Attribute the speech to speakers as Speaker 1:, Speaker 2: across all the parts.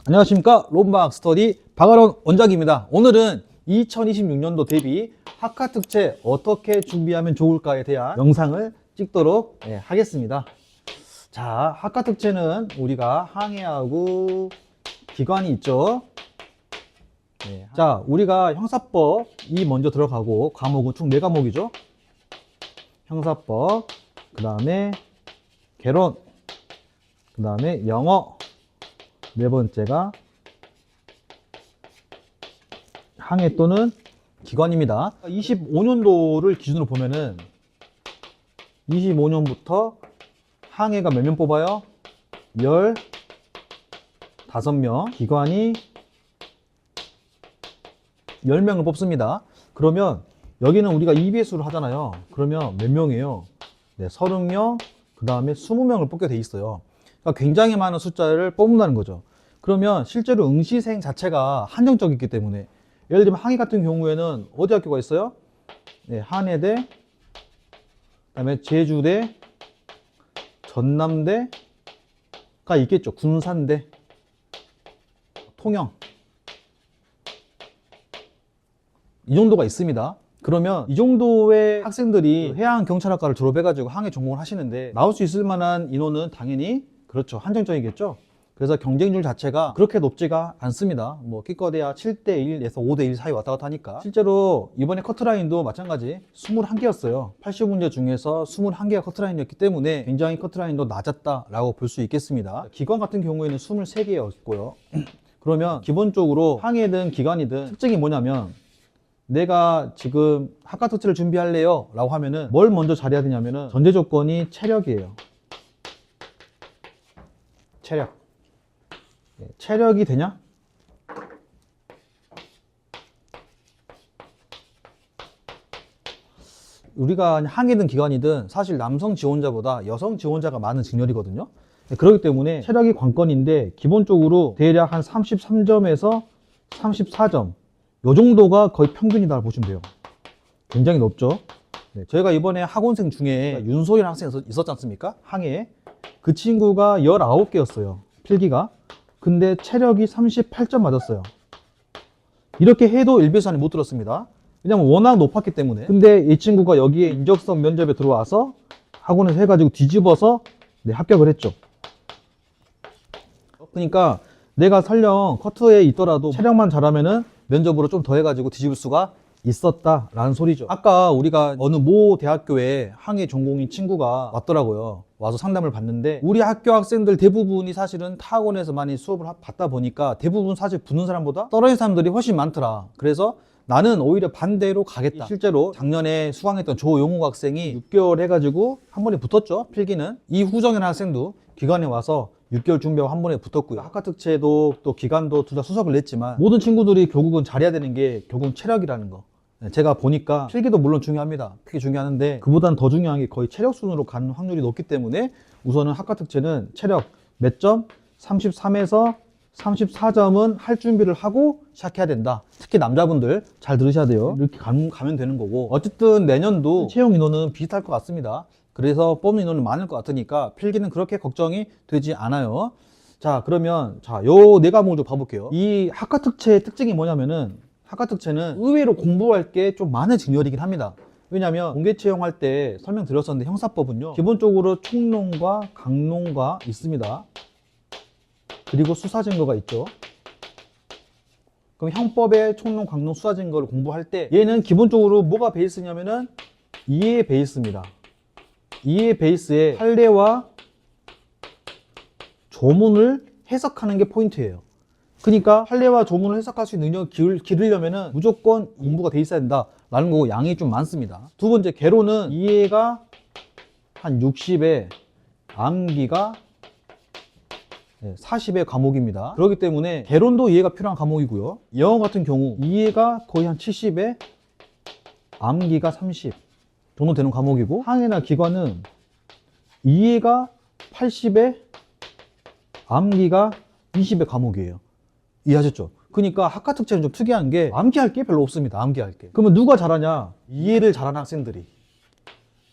Speaker 1: 안녕하십니까. 롬박 스터디 박아론 원장입니다. 오늘은 2026년도 대비 학과특채 어떻게 준비하면 좋을까에 대한 영상을 찍도록 하겠습니다. 자, 학과특채는 우리가 항해하고 기관이 있죠. 자, 우리가 형사법이 먼저 들어가고 과목은 총 4과목이죠. 형사법, 그 다음에 개론, 그 다음에 영어, 네 번째가 항해 또는 기관입니다. 25년도를 기준으로 보면은 25년부터 항해가 몇 명 뽑아요? 15명, 기관이 10명을 뽑습니다. 그러면 여기는 우리가 EBS로 하잖아요. 그러면 몇 명이에요? 네, 30명, 그 다음에 20명을 뽑게 돼 있어요. 그러니까 굉장히 많은 숫자를 뽑는다는 거죠. 그러면 실제로 응시생 자체가 한정적이기 때문에, 예를 들면 항해 같은 경우에는 어디 학교가 있어요? 네, 한해대, 그 다음에 제주대, 전남대가 있겠죠. 군산대, 통영, 이 정도가 있습니다. 그러면 이 정도의 학생들이 해양경찰학과를 졸업해가지고 항해 전공을 하시는데 나올 수 있을 만한 인원은 당연히 그렇죠, 한정적이겠죠. 그래서 경쟁률 자체가 그렇게 높지가 않습니다. 뭐 기껏해야 7대1에서 5대1 사이 왔다 갔다 하니까. 실제로 이번에 커트라인도 마찬가지 21개였어요 80문제 중에서 21개가 커트라인이었기 때문에 굉장히 커트라인도 낮았다라고 볼 수 있겠습니다. 기관 같은 경우에는 23개였고요 그러면 기본적으로 항해든 기관이든 특징이 뭐냐면, 내가 지금 학과특채를 준비할래요 라고 하면은 뭘 먼저 잘해야 되냐면은 전제 조건이 체력이에요. 체력. 체력이 되냐? 우리가 항해든 기관이든 사실 남성 지원자보다 여성 지원자가 많은 직렬이거든요. 그렇기 때문에 체력이 관건인데, 기본적으로 대략 한 33점에서 34점 요 정도가 거의 평균이다 보시면 돼요. 굉장히 높죠. 저희가 이번에 학원생 중에 윤소희라는 학생이 있었지 않습니까? 항해에. 그 친구가 19개였어요 필기가. 근데 체력이 38점 맞았어요. 이렇게 해도 일비수 안에 못 들었습니다. 왜냐면 워낙 높았기 때문에. 근데 이 친구가 여기에 인적성 면접에 들어와서 학원에서 해가지고 뒤집어서 합격을 했죠. 그러니까 내가 설령 커트에 있더라도 체력만 잘하면은 면접으로 좀 더 해가지고 뒤집을 수가 있었다라는 소리죠. 아까 우리가 어느 모 대학교에 항해 전공인 친구가 왔더라고요. 와서 상담을 받는데, 우리 학교 학생들 대부분이 사실은 타학원에서 많이 수업을 받다 보니까 대부분 사실 붙는 사람보다 떨어진 사람들이 훨씬 많더라. 그래서 나는 오히려 반대로 가겠다. 실제로 작년에 수강했던 조용욱 학생이 6개월 해가지고 한 번에 붙었죠, 필기는. 이후정이라는 학생도 기관에 와서 6개월 준비하고 한 번에 붙었고요. 학과특채도 또 기간도 둘 다 수석을 냈지만, 모든 친구들이 결국은 잘해야 되는 게 결국은 체력이라는 거. 제가 보니까 필기도 물론 중요합니다. 필기 중요한데 그보다는 더 중요한 게 거의 체력 순으로 가는 확률이 높기 때문에 우선은 학과특채는 체력 몇 점? 33에서 34점은 할 준비를 하고 시작해야 된다. 특히 남자분들 잘 들으셔야 돼요. 이렇게 가면 되는 거고, 어쨌든 내년도 채용 인원은 비슷할 것 같습니다. 그래서 뽑는 인원은 많을 것 같으니까 필기는 그렇게 걱정이 되지 않아요. 자, 그러면 요 4과목을 좀 봐볼게요. 이 학과특채의 특징이 뭐냐면은, 학과특채는 의외로 공부할 게 좀 많은 직렬이긴 합니다. 왜냐면 공개 채용할 때 설명드렸었는데, 형사법은요 기본적으로 총론과 강론과 있습니다. 그리고 수사증거가 있죠. 그럼 형법의 총론, 강론, 수사증거를 공부할 때 얘는 기본적으로 뭐가 베이스냐면은 이해 베이스입니다. 이해 베이스에 판례와 조문을 해석하는 게 포인트예요. 그러니까 판례와 조문을 해석할 수 있는 능력을 기르려면 무조건 공부가 돼 있어야 된다라는 거고, 양이 좀 많습니다. 두 번째, 개론은 이해가 한 60에 암기가 40의 과목입니다. 그렇기 때문에 개론도 이해가 필요한 과목이고요. 영어 같은 경우 이해가 거의 한 70에 암기가 30 정도 되는 과목이고, 항해나 기관은 이해가 80에 암기가 20의 과목이에요. 이해하셨죠? 그러니까 학과특채는 좀 특이한 게 암기할 게 별로 없습니다. 암기할 게. 그러면 누가 잘하냐? 이해를 잘하는 학생들이.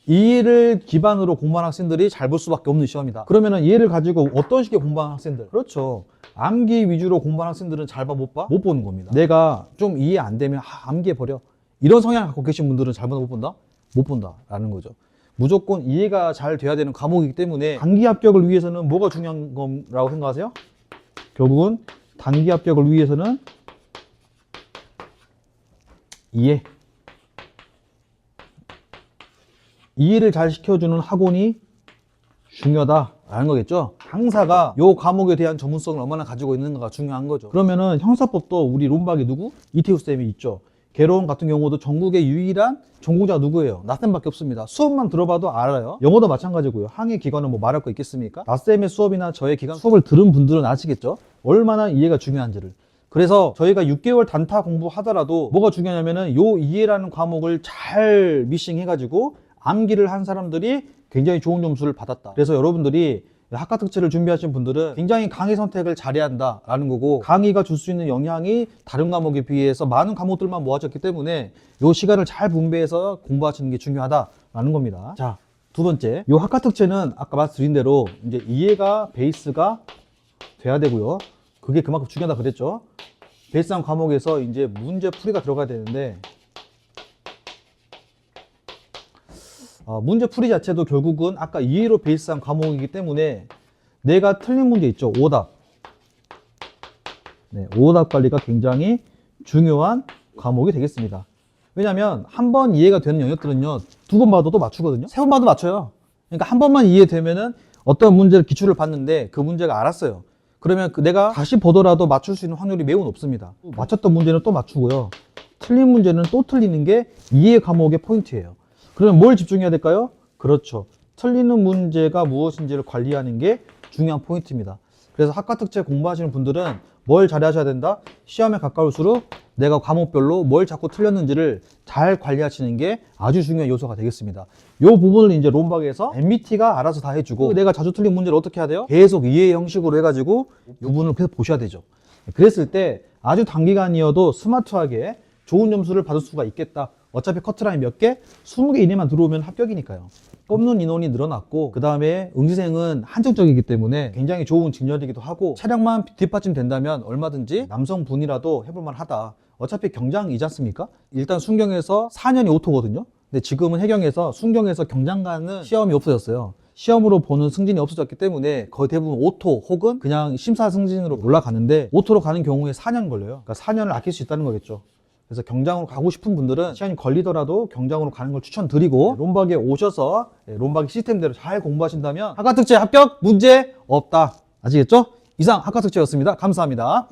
Speaker 1: 이해를 기반으로 공부하는 학생들이 잘 볼 수밖에 없는 시험이다. 그러면은 이해를 가지고 어떤 식의 공부하는 학생들? 그렇죠. 암기 위주로 공부하는 학생들은 잘 봐, 못 봐? 못 보는 겁니다. 내가 좀 이해 안 되면 암기해버려. 이런 성향을 갖고 계신 분들은 잘 본다, 못 본다? 못 본다라는 거죠. 무조건 이해가 잘 돼야 되는 과목이기 때문에 단기 합격을 위해서는 뭐가 중요한 거라고 생각하세요? 결국은 단기 합격을 위해서는 이해를 잘 시켜주는 학원이 중요하다라는 거겠죠. 강사가 요 과목에 대한 전문성을 얼마나 가지고 있는가가 중요한 거죠. 그러면은 형사법도 우리 론박이 누구? 이태우 쌤이 있죠. 개론 같은 경우도 전국의 유일한 전공자가 누구예요? 나쌤밖에 없습니다. 수업만 들어봐도 알아요. 영어도 마찬가지고요. 항해 기간은 뭐 말할 거 있겠습니까? 나쌤의 수업이나 저의 기간 수업을 들은 분들은 아시겠죠? 얼마나 이해가 중요한지를. 그래서 저희가 6개월 단타 공부하더라도 뭐가 중요하냐면은 요 이해라는 과목을 잘 미싱 해가지고 암기를 한 사람들이 굉장히 좋은 점수를 받았다. 그래서 여러분들이 학과 특채를 준비하신 분들은 굉장히 강의 선택을 잘해야 한다라는 거고, 강의가 줄 수 있는 영향이 다른 과목에 비해서 많은 과목들만 모아졌기 때문에 이 시간을 잘 분배해서 공부하시는 게 중요하다라는 겁니다. 자, 두 번째, 이 학과 특채는 아까 말씀드린 대로 이제 이해가 베이스가 돼야 되고요. 그게 그만큼 중요하다 그랬죠. 베이스한 과목에서 이제 문제 풀이가 들어가야 되는데, 문제 풀이 자체도 결국은 아까 이해로 베이스한 과목이기 때문에 내가 틀린 문제 있죠. 오답. 네, 오답 관리가 굉장히 중요한 과목이 되겠습니다. 왜냐하면 한 번 이해가 되는 영역들은요, 두 번 봐도 또 맞추거든요. 세 번 봐도 맞춰요. 그러니까 한 번만 이해되면은 어떤 문제를 기출을 봤는데 그 문제가 알았어요. 그러면 내가 다시 보더라도 맞출 수 있는 확률이 매우 높습니다. 맞췄던 문제는 또 맞추고요. 틀린 문제는 또 틀리는 게 이해 과목의 포인트예요. 그러면 뭘 집중해야 될까요? 그렇죠. 틀리는 문제가 무엇인지를 관리하는 게 중요한 포인트입니다. 그래서 학과 특채 공부하시는 분들은 뭘 잘하셔야 된다? 시험에 가까울수록 내가 과목별로 뭘 자꾸 틀렸는지를 잘 관리하시는 게 아주 중요한 요소가 되겠습니다. 이 부분을 이제 론박에서 MBT가 알아서 다 해주고, 내가 자주 틀린 문제를 어떻게 해야 돼요? 계속 이해 형식으로 해가지고 이 부분을 계속 보셔야 되죠. 그랬을 때 아주 단기간이어도 스마트하게 좋은 점수를 받을 수가 있겠다. 어차피 커트라인 몇 개? 20개 이내만 들어오면 합격이니까요. 뽑는 인원이 늘어났고, 그 다음에 응시생은 한정적이기 때문에 굉장히 좋은 직렬이기도 하고, 차량만 뒷받침 된다면 얼마든지 남성분이라도 해볼만 하다. 어차피 경장이지 않습니까? 일단 순경에서 4년이 오토거든요. 근데 지금은 해경에서 순경에서 경장가는 시험이 없어졌어요. 시험으로 보는 승진이 없어졌기 때문에 거의 대부분 오토 혹은 그냥 심사 승진으로 올라가는데, 오토로 가는 경우에 4년 걸려요. 그러니까 4년을 아낄 수 있다는 거겠죠. 그래서 경장으로 가고 싶은 분들은 시간이 걸리더라도 경장으로 가는 걸 추천드리고, 론박에 오셔서 론박 시스템대로 잘 공부하신다면 학과특채 합격 문제 없다. 아시겠죠? 이상 학과특채였습니다. 감사합니다.